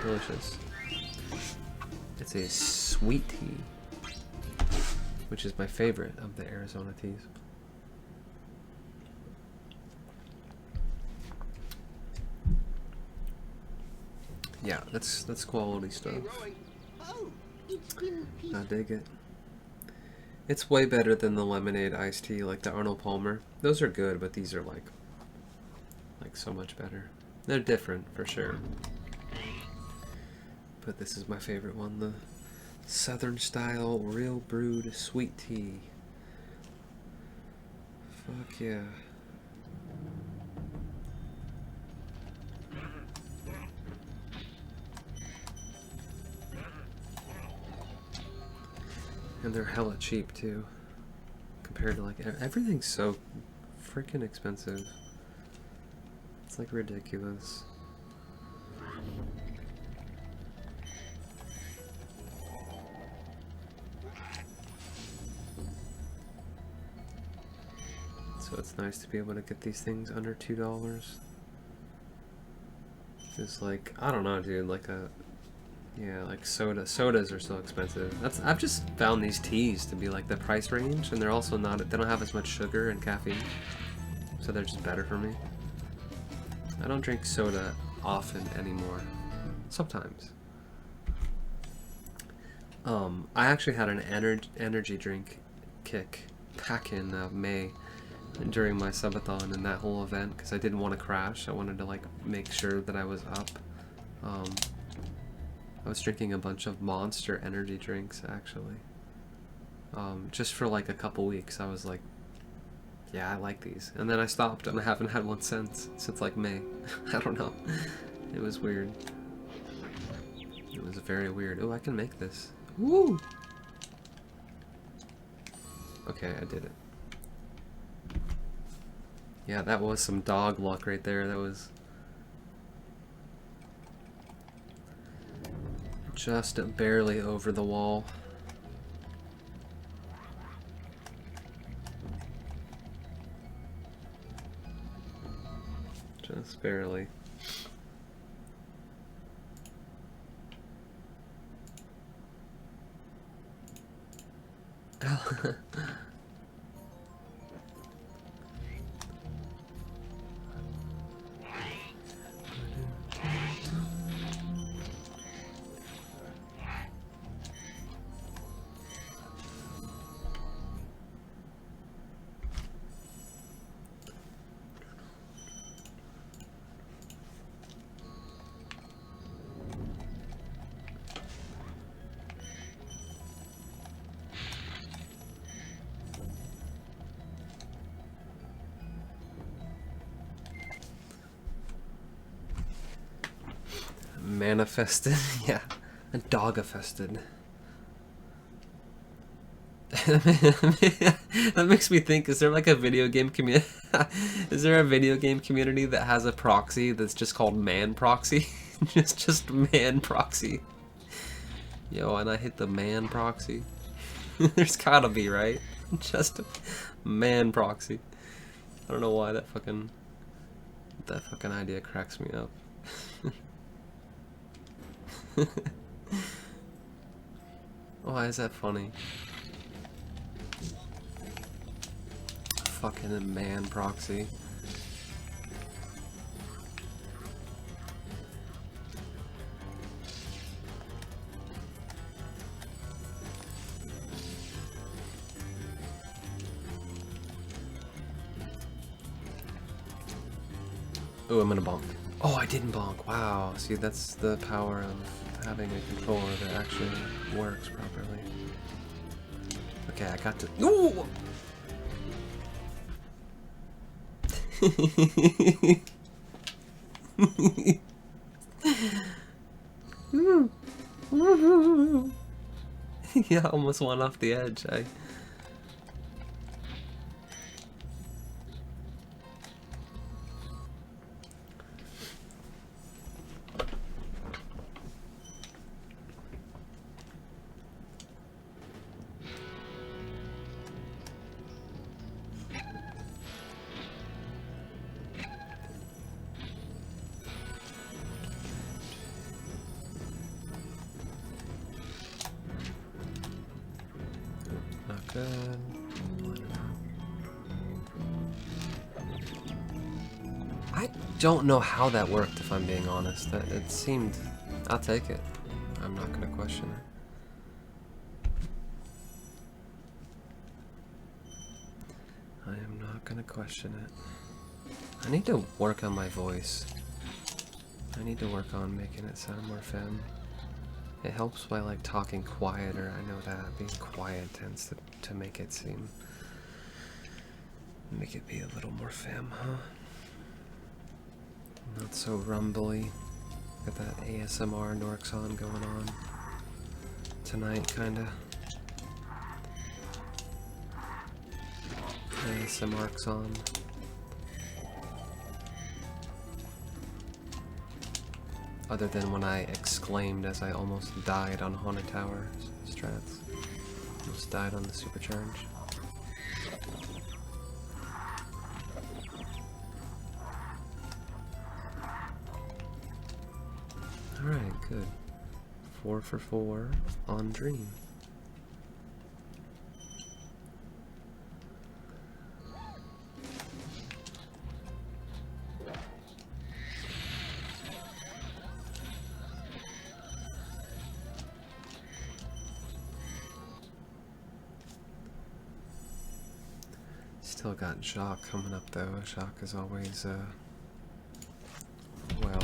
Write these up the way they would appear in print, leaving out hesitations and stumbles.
Delicious. It's a sweet tea, which is my favorite of the Arizona teas. Yeah, that's quality stuff. I dig it. It's way better than the lemonade iced tea, like the Arnold Palmer. Those are good, but these are like so much better. They're different for sure. But this is my favorite one, the Southern style real brewed sweet tea. Fuck yeah. And they're hella cheap too. Compared to like everything's so freaking expensive. It's like ridiculous. So it's nice to be able to get these things under $2. Just like, I don't know, dude, like like sodas are so expensive. I've just found these teas to be like the price range, and they're also not, they don't have as much sugar and caffeine, so they're just better for me. I don't drink soda often anymore. Sometimes. I actually had an energy drink kick back in May during my subathon and that whole event, because I didn't want to crash. I wanted to like make sure that I was up. I was drinking a bunch of Monster energy drinks actually. Just for like a couple weeks. I was like, yeah, I like these. And then I stopped and I haven't had one since like May. I don't know. It was weird. It was very weird. Oh, I can make this. Woo! Okay, I did it. Yeah, that was some dog luck right there. That was just barely over the wall. Just barely. Manifested, yeah, dog-affested. That makes me think, is there like a video game community? Is there a video game community that has a proxy that's just called man proxy? just man proxy. Yo, and I hit the man proxy. There's gotta be, right? Just man proxy. I don't know why that fucking idea cracks me up. Why is that funny? Fucking man proxy. Oh, I'm gonna bonk. Oh, I didn't bonk. Wow. See, that's the power of having a controller that actually works properly. Okay, I got to. Ooh! Yeah, almost went off the edge. good. I don't know how that worked, if I'm being honest. It seemed... I'll take it. I'm not gonna question it. I am not gonna question it. I need to work on my voice. I need to work on making it sound more femme. It helps by like talking quieter. I know that being quiet tends to make it seem... make it be a little more femme, huh? Not so rumbly. Got that ASMR Norxon going on tonight, kinda. ASMRxon. Other than when I exclaimed as I almost died on Haunted Tower strats. Almost died on the supercharge. Alright, good. 4 for 4 on Dream. Still got Jacques coming up though. Jacques is always, well...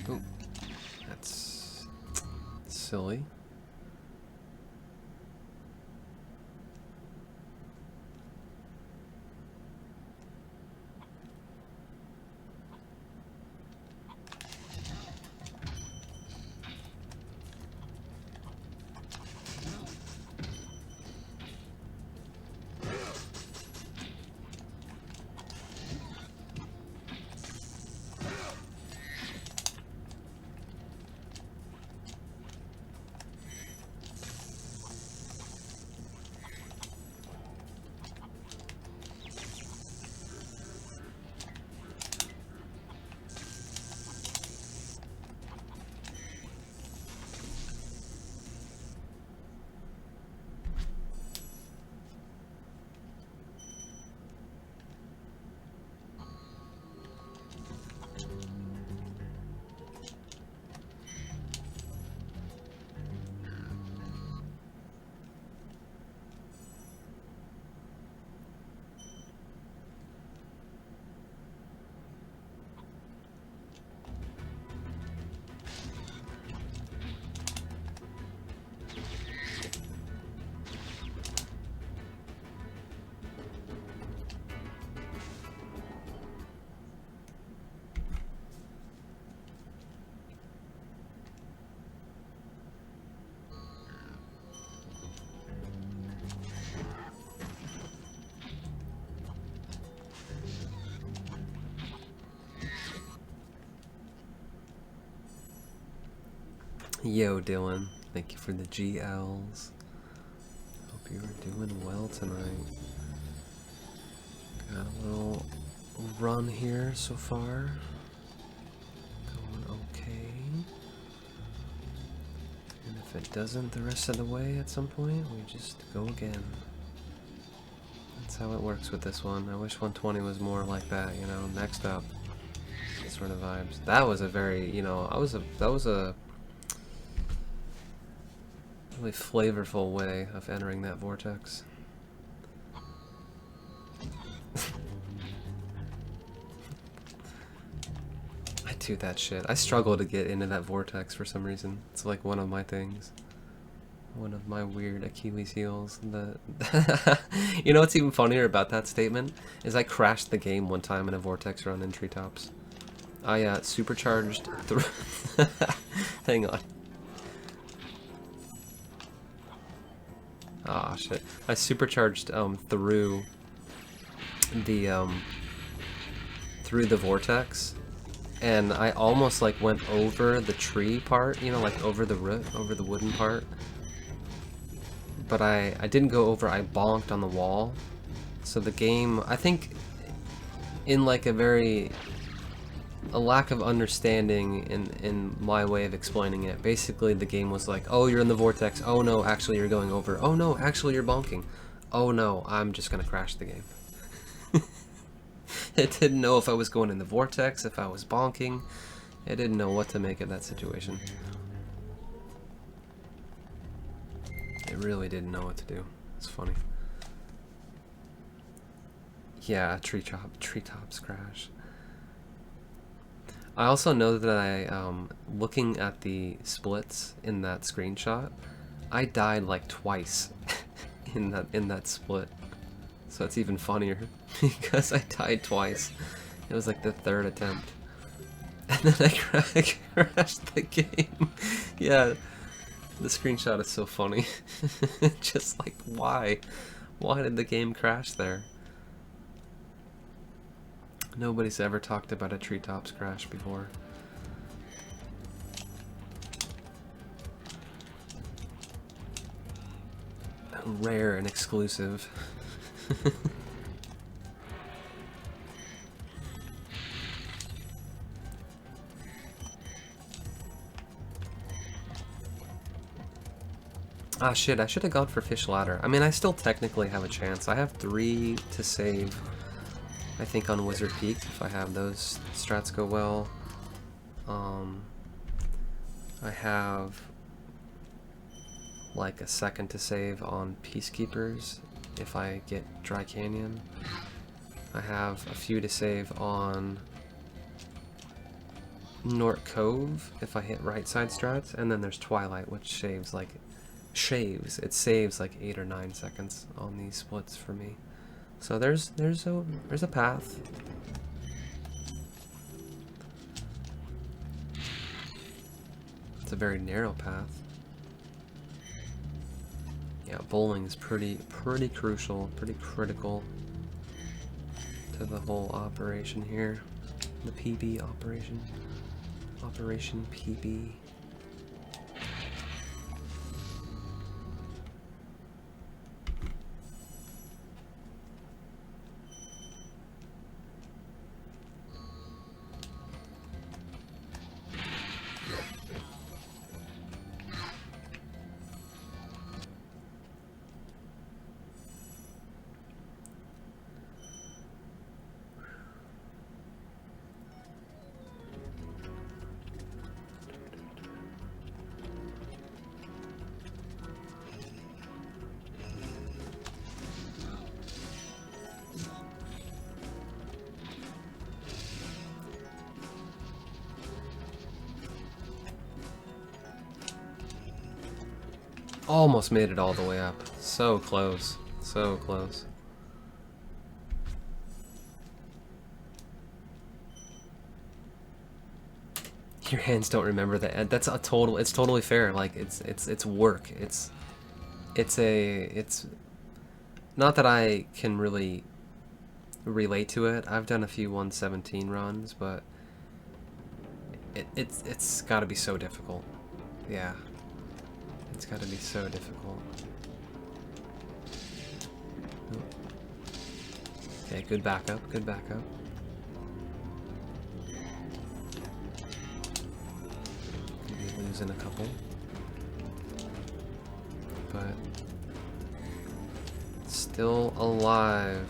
Ooh, that's silly. Yo, Dylan. Thank you for the GLs. Hope you are doing well tonight. Got a little run here so far. Going okay. And if If it doesn't the rest of the way at some point, we just go again. That's how it works with this one. I wish 120 was more like that, you know, next up sort of vibes. That was a very, you know, that was a really flavorful way of entering that vortex. I do that shit. I struggle to get into that vortex for some reason. It's like one of my things. One of my weird Achilles heels. You know what's even funnier about that statement? Is I crashed the game one time in a vortex run in Treetops. I supercharged through... Hang on. Ah, shit. I supercharged through the vortex, and I almost like went over the tree part, you know, like over the root, over the wooden part. But I didn't go over, I bonked on the wall. So the game, I think, in like a lack of understanding in my way of explaining it, basically the game was like, oh, you're in the vortex, oh no, actually you're going over, oh no, actually you're bonking, oh no, I'm just gonna crash the game. It didn't know if I was going in the vortex, if I was bonking. It didn't know what to make of that situation. It really didn't know what to do. It's funny. Yeah, treetops crash. I also know that looking at the splits in that screenshot, I died like twice in that split. So it's even funnier because I died twice. It was like the third attempt. And then I crashed the game. Yeah, the screenshot is so funny. Just like, why? Why did the game crash there? Nobody's ever talked about a Treetops crash before. Rare and exclusive. Ah shit, I should have gone for Fish Ladder. I mean, I still technically have a chance. I have 3 to save, I think, on Wizard Peak, if I have those strats go well. I have like a 2nd to save on Peacekeepers if I get Dry Canyon. I have a few to save on Nort Cove if I hit right side strats, and then there's Twilight, which saves like 8 or 9 seconds on these splits for me. So there's a path. It's a very narrow path. Yeah, bowling is pretty crucial, pretty critical to the whole operation here. The PB operation. Operation PB. Almost made it all the way up. So close. So close. Your hands don't remember that. That's a total. It's totally fair. Like it's work. It's not that I can really relate to it. I've done a few 117 runs, but it's got to be so difficult. Yeah. It's got to be so difficult. Okay, good backup, good backup. Maybe losing a couple. but still alive.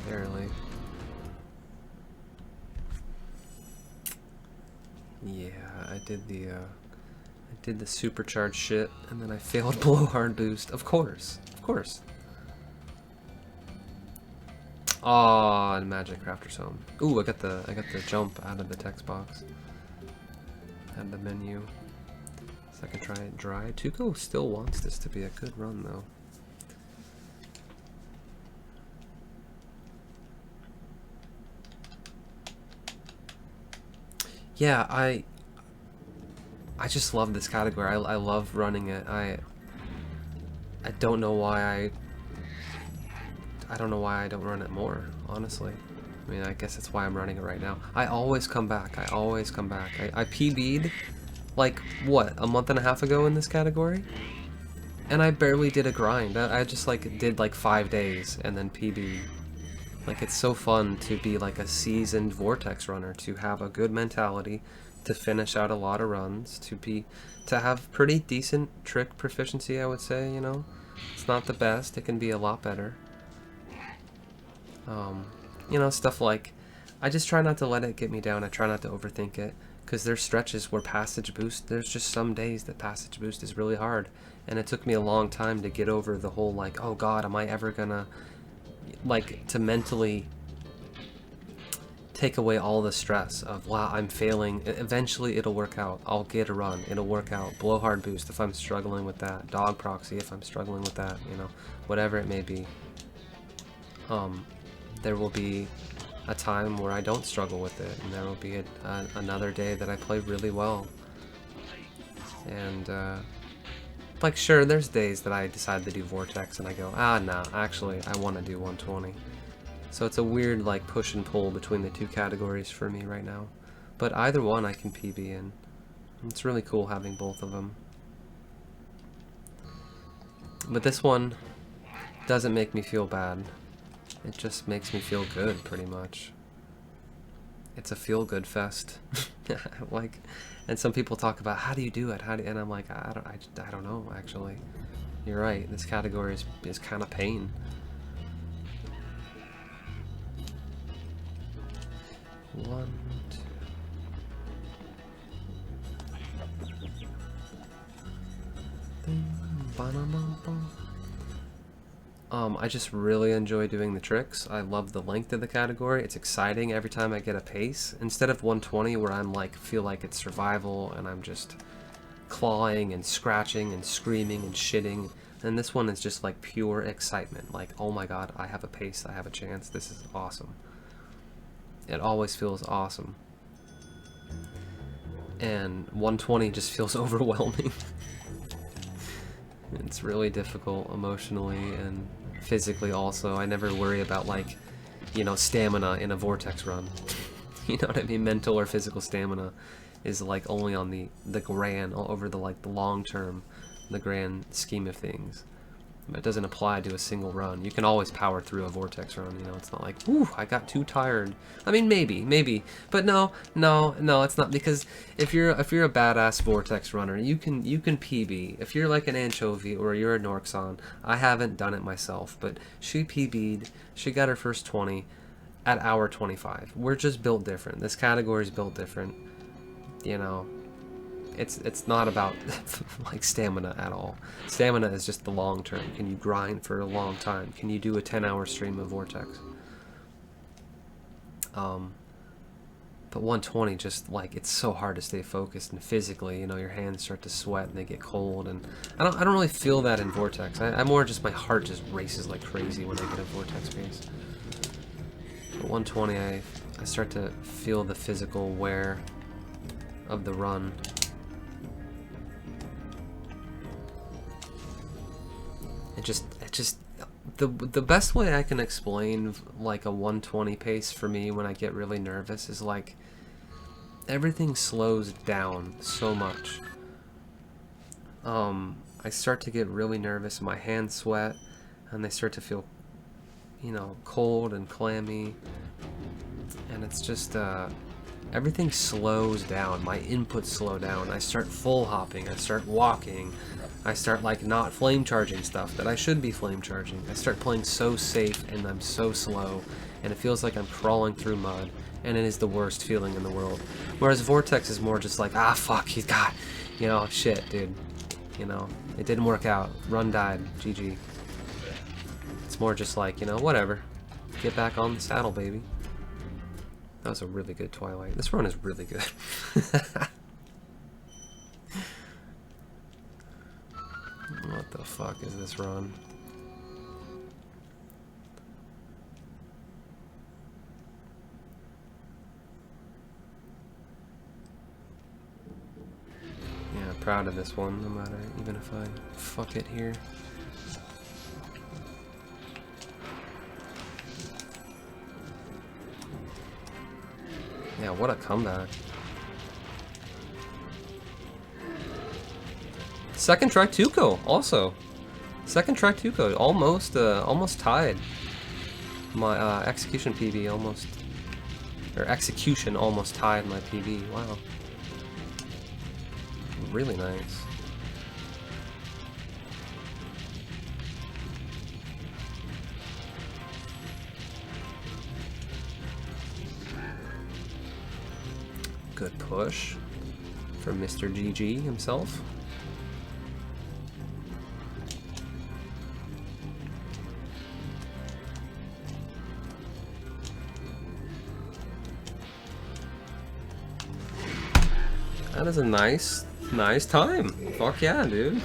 Barely. Yeah, I did the supercharged shit, and then I failed blowhard boost. Of course, of course. Oh, and Magic Crafter's Home. Ooh, I got the jump out of the text box. And the menu. Second try it dry. Tuco still wants this to be a good run though. Yeah, I just love this category. I love running it. I don't know why I don't know why I don't run it more, honestly. I mean, I guess that's why I'm running it right now. I always come back. I always come back. I PB'd, like, what, a month and a half ago in this category? And I barely did a grind. I just, like, did, like, 5 days and then PB'd. Like, it's so fun to be, like, a seasoned Vortex runner, to have a good mentality, to finish out a lot of runs, to have pretty decent trick proficiency, I would say, you know? It's not the best. It can be a lot better. You know, stuff like, I just try not to let it get me down. I try not to overthink it, because there's stretches where passage boost, there's just some days that passage boost is really hard, and it took me a long time to get over the whole, like, oh god, am I ever gonna, like, to mentally take away all the stress of, wow, I'm failing. Eventually it'll work out. I'll get a run. It'll work out. Blowhard boost if I'm struggling with that. Dog proxy if I'm struggling with that, you know, whatever it may be. There will be a time where I don't struggle with it, and there will be another day that I play really well. And, like, sure, there's days that I decide to do Vortex, and I go, ah, nah, actually, I want to do 120. So it's a weird, like, push and pull between the two categories for me right now. But either one I can PB in. It's really cool having both of them. But this one doesn't make me feel bad. It just makes me feel good, pretty much. It's a feel-good fest. Like, and some people talk about, how do you do it? And I'm like, I don't know, actually. You're right, this category is kind of pain. One, two. I just really enjoy doing the tricks. I love the length of the category. It's exciting every time I get a pace. Instead of 120 where I'm like, feel like it's survival and I'm just clawing and scratching and screaming and shitting. And this one is just like pure excitement. Like, oh my god, I have a pace, I have a chance, this is awesome. It always feels awesome. And 120 just feels overwhelming. It's really difficult emotionally and physically also. I never worry about, like, you know, stamina in a Vortex run. You know what I mean? Mental or physical stamina is, like, only on the grand, over the, like, the long term, the grand scheme of things. It doesn't apply to a single run. You can always power through a Vortex run, you know, it's not like, whew, I got too tired. I mean, maybe, but no, it's not, because if you're a badass Vortex runner, you can PB. If you're like an Anchovy or you're a Norxon, I haven't done it myself, but she PB'd, she got her first 20 at hour 25. We're just built different. This category is built different, you know. It's not about like stamina at all. Stamina is just the long term. Can you grind for a long time? Can you do a 10-hour stream of Vortex? But 120, just like, it's so hard to stay focused, and physically, you know, your hands start to sweat and they get cold, and I don't really feel that in Vortex. I more just, my heart just races like crazy when I get a Vortex pace. But 120, I start to feel the physical wear of the run. It just the best way I can explain like a 120 pace for me when I get really nervous is like everything slows down so much. I start to get really nervous, my hands sweat, and they start to feel, you know, cold and clammy, and it's just Everything slows down. My inputs slow down. I start full hopping. I start walking. I start like not flame charging stuff that I should be flame charging. I start playing so safe and I'm so slow and it feels like I'm crawling through mud and it is the worst feeling in the world. Whereas Vortex is more just like, ah fuck, he's got, you know, shit dude. You know, it didn't work out. Run died. GG. It's more just like, you know, whatever. Get back on the saddle, baby. That was a really good Twilight. This run is really good. What the fuck is this run? Yeah, proud of this one, no matter, even if I fuck it here. Yeah, what a comeback. Second try Tuco, also. Second try Tuco, almost tied. My execution PB almost, or execution almost tied my PB. Wow. Really nice. Good push from Mr. GG himself. That is a nice time. Fuck yeah, dude.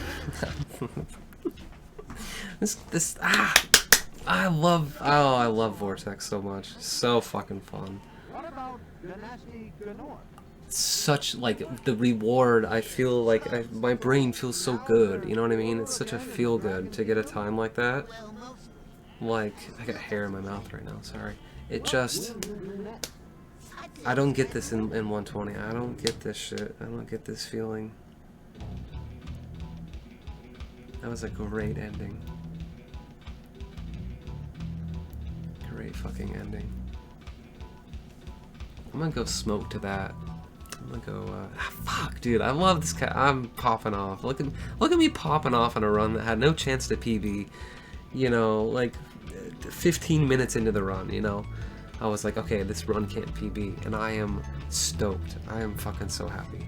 I love Vortex so much. So fucking fun. What about Ganassi Ganor? Such like the reward. I feel like my brain feels so good. You know what I mean? It's such a feel good to get a time like that. Like I got hair in my mouth right now. Sorry. It just. I don't get this in 120. I don't get this shit. I don't get this feeling. That was a great ending. Great fucking ending. I'm gonna go smoke to that. I'm gonna go, fuck, dude, I love this cat. I'm popping off. Look at me popping off on a run that had no chance to PB. You know, like, 15 minutes into the run, you know? I was like, okay, this run can't PB, and I am stoked. I am fucking so happy.